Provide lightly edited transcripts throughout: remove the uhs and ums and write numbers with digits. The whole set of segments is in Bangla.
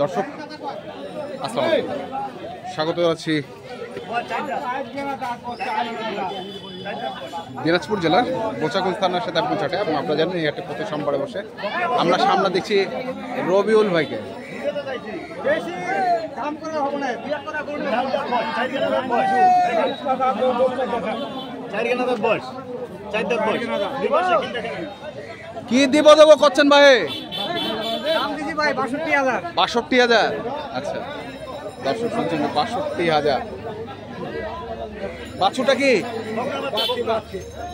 দর্শক আসসালামু আলাইকুম, স্বাগত আছি দিনাজপুর জেলার বোচাগঞ্জ থানার সাথে আপনি চাটে এবং আপনারা জানেন এই হাটে প্রতি সোমবারে বসে। আমরা সামনে দেখছি রবিউল ভাইকে। কি দিব দেবো করছেন ভাই? ৬২,০০০। আচ্ছা দর্শক শুনছেন ৬২,০০০। বাছুটা কি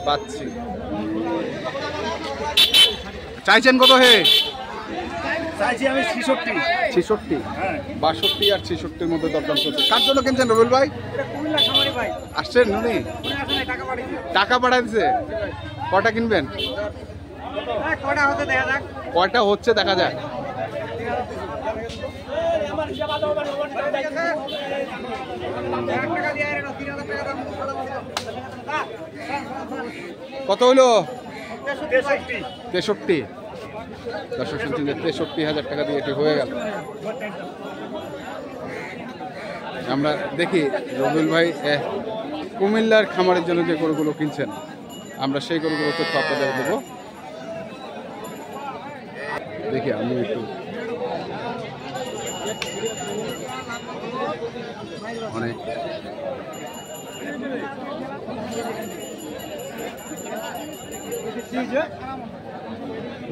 পাচ্ছি? চাইছেন কত হে? চাইছি আমি ৬৬। ৬৬, ৬২ আর ৬৬-র মধ্যে দরদাম চলছে। কার জন্য কিনছেন রবিউল ভাই? আসছেন উনি টাকা পাঠাই দিছে। কটা কিনবেন? কয়টা হচ্ছে দেখা যাক। কত হইলো? ৬৩। দর্শক শুনছেন যে ৬৩,০০০ টাকা দিয়ে এটি হয়ে গেল। আমরা দেখি রবিউল ভাই কুমিল্লার খামারের জন্য যে গরুগুলো কিনছেন, আমরা সেই গরুগুলো তথ্য আপনাদের দেবো। দেখি আমি একটু অনেক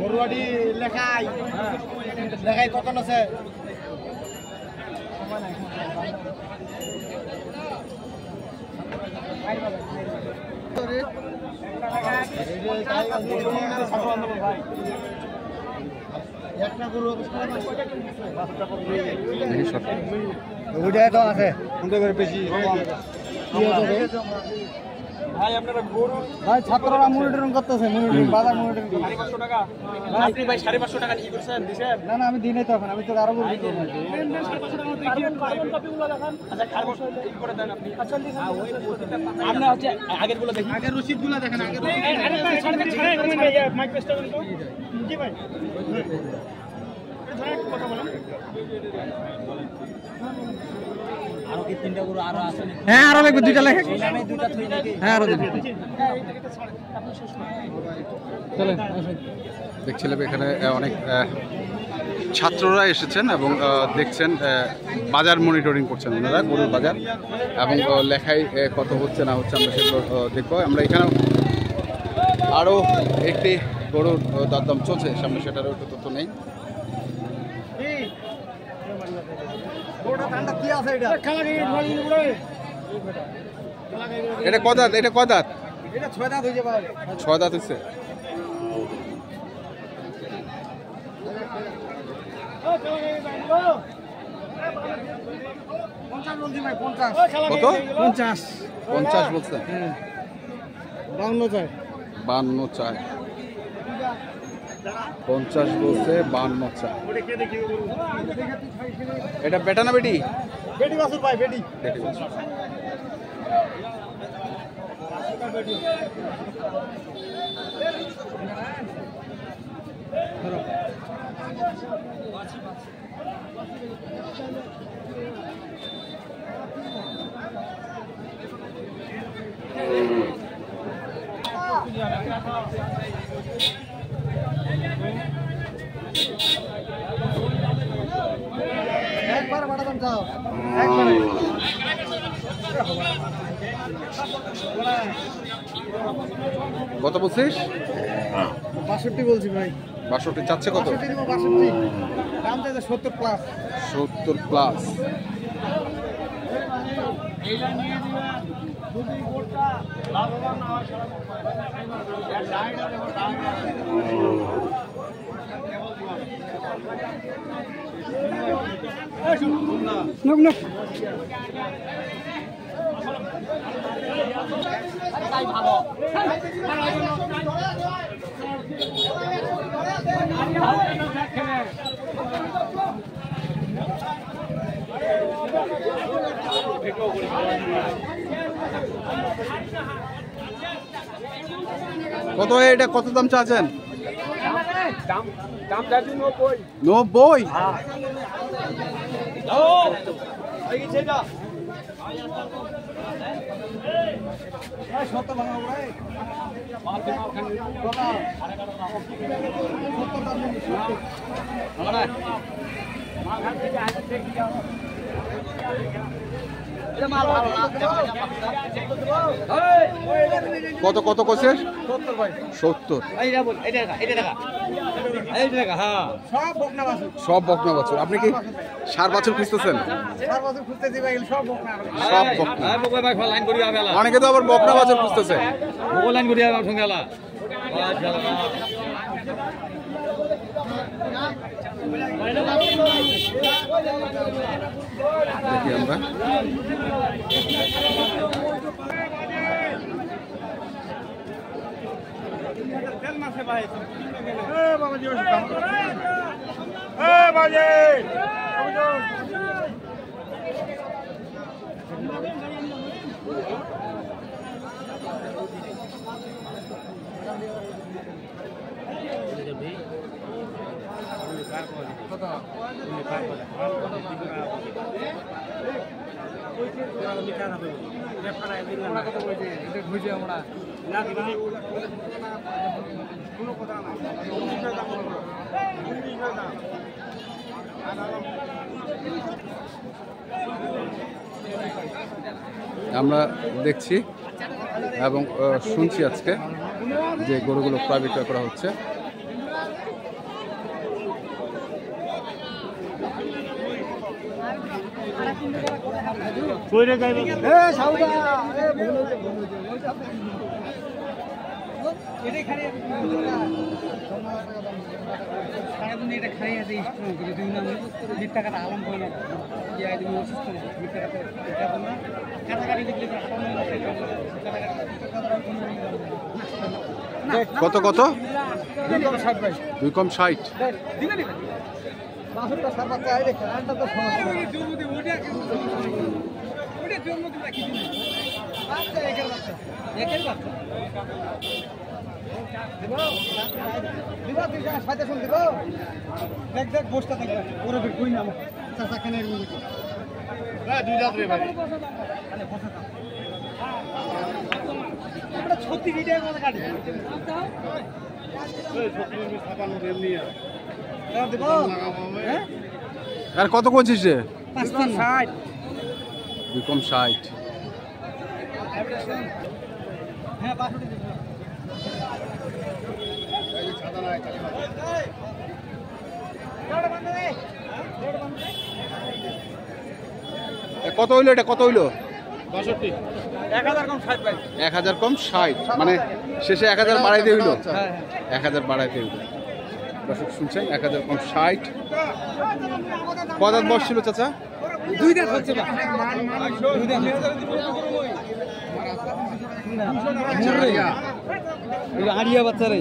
বড়ুয়াডি লেখাই কত আছে? ভাই আপনারা গরু ভাই ছাত্ররা মনিটরিং করতেছে, বাজার মনিটরিং। 550 টাকা আপনি ভাই 550 টাকা কি করছেন দিবেন? না না আমি দিই নাই, তখন আমি তো আরো গরু কিনব। 550 টাকা কার্বন কপিগুলো দেখান। আচ্ছা কার্বন ঠিক করে দেন আপনি। আচ্ছা আমরা হচ্ছে আগের গুলো দেখি, আগের রসিদগুলো দেখেন। আগের আরে ভাই ছাড় মাইক পেস্টটা বলি তো কি ভাই ধরে কথা বলেন। আরো কি তিনটা গরু আরো আছে? হ্যাঁ আরো লাগবে, দুইটা লাগে। আমি দুইটা থই নাকি? হ্যাঁ আরো দিন। চলেন দেখছিলাম এখানে অনেক ছাত্ররা এসেছেন এবং দেখছেন বাজার মনিটরিং করছেন ওনারা, গরুর বাজার এবং লেখায় কত হচ্ছে না হচ্ছে আমরা সেগুলো দেখবো। আমরা এখানে আরও একটি গরুর দরদাম চলছে সামনে, সেটারও একটু তথ্য নেই। এটা কদাত? এটা কদাত? 6 দাঁত হইছে ভাই। 6 দাঁত হইছে। কত? 50 বলছে। 52 চাই। 52 চাই। 50 বলছে, 52 চাই। এটা বেটা না বেটি? বেটি বাছুর ভাই, বেটি। বেটি বাছুর। একবার বাড়াতাম যাও, একবারে। কত বলছিস? 62 বলছি ভাই। 62 চাচ্ছে কত? 62 দাম চাইছে 70 প্লাস। 70 প্লাস। এইটা নিয়ে দিবা যদি গোটা লাভবান না হয় সারা ভালো। কত এটা কত দাম চাচ্ছেন? 90। কত কত কোচের 70। সব বকনা বাছুর। আপনি কি সার বাছুর খুঁজতেছেন? সব বকনা। অনেকে তো আবার বকনা বাছুর খুঁজতেছে। দেখি আমরা আমরা দেখছি এবং শুনছি আজকে যে গরুগুলো ক্রয় বিক্রয় করা হচ্ছে। কত কত? 2 কম 60। আর কত করছিস রে? 2 কম 60। কত হইলো এটা? কত হইলো? 1000 কম 60 ভাই। 1000 কম 60, মানে শেষে 1000 বাড়াইতে হইলো। 1000 বাড়াইতে হইলো। দর্শক শুনছেন, 1000 কম 60। কত দাঁত বয়স ছিল চাচা? 2 দাঁত হচ্ছে না। 2 দাঁত। এটা হাড়িয়া বাচ্চা রে।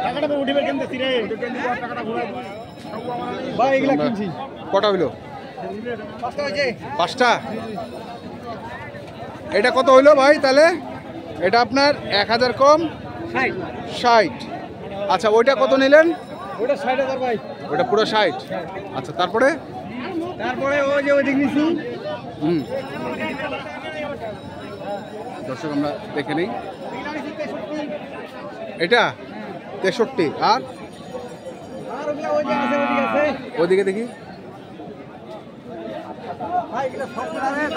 টাকাটা উঠিবে কেমনে রে? টাকাটা ঘুরাই ভাই এগুলা কিনছি। কটা হইলো? 5টা হইছে। 5টা। এটা কত হইলো ভাই তাহলে? এটা আপনার 1000 কম 60। আচ্ছা, ওইটা কত নিলেন? ওটা 60000 ভাই। ওটা পুরো 60। আচ্ছা, তারপরে ওই যে ওই দেখছি। দর্শক আমরা দেখে নেই। এটা 63। আর ওইদিকে দেখি।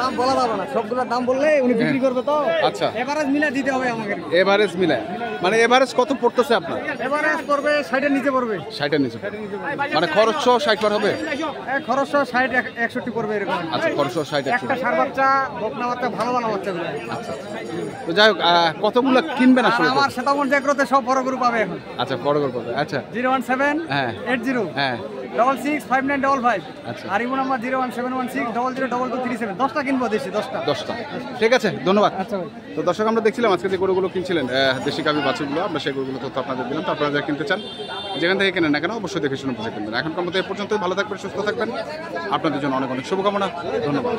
দাম বলা যাবে না, সবগুলোর দাম বললে উনি বিক্রি করবে তো। আচ্ছা, এভারেজ মিলা দিতে হবে আমাকে। এভারেজ মিলায় মানে এভারেজ কত পড়তেছে আপনার? এভারেজ করবে 60 এর নিচে পড়বে। 60 এর নিচে মানে খরচ সহ 60 পার হবে? খরচ সহ 60 61 পড়বে এরকম। আচ্ছা, খরচ সহ 60 61। একটা সার বাচ্চা, বকনা বাচ্চা, ভালো ভালো বাচ্চাগুলো। আচ্ছা, তো যাই হোক, কতগুলো কিনবেন আসলে? আমার সেটামন জায়গাতে সব বড় গ্রুপ পাবে এখন। আচ্ছা, বড় করে পাবে। আচ্ছা, 017 হ্যাঁ 80 হ্যাঁ 665955। আচ্ছা, আর ইমো নাম্বার 01716002237। 10টা কিনবো দেশি, 10টা। ঠিক আছে, ধন্যবাদ। আচ্ছা ভাই। তো দর্শক আমরা দেখছিলাম আজকে যে গরুগুলো কিনছিলেন দেশি গাভী বাছুরগুলো, আমরা সেই গরুগুলো তথ্য আপনাদের দিলাম। তো আপনারা যারা কিনতে চান, যেখান থেকে কেনেন না কেন, অবশ্যই দেখে শুনে বুঝে কিনবেন। এখনকার মতো এ পর্যন্তই। ভালো থাকবেন, সুস্থ থাকবেন। আপনাদের জন্য অনেক অনেক শুভকামনা। ধন্যবাদ।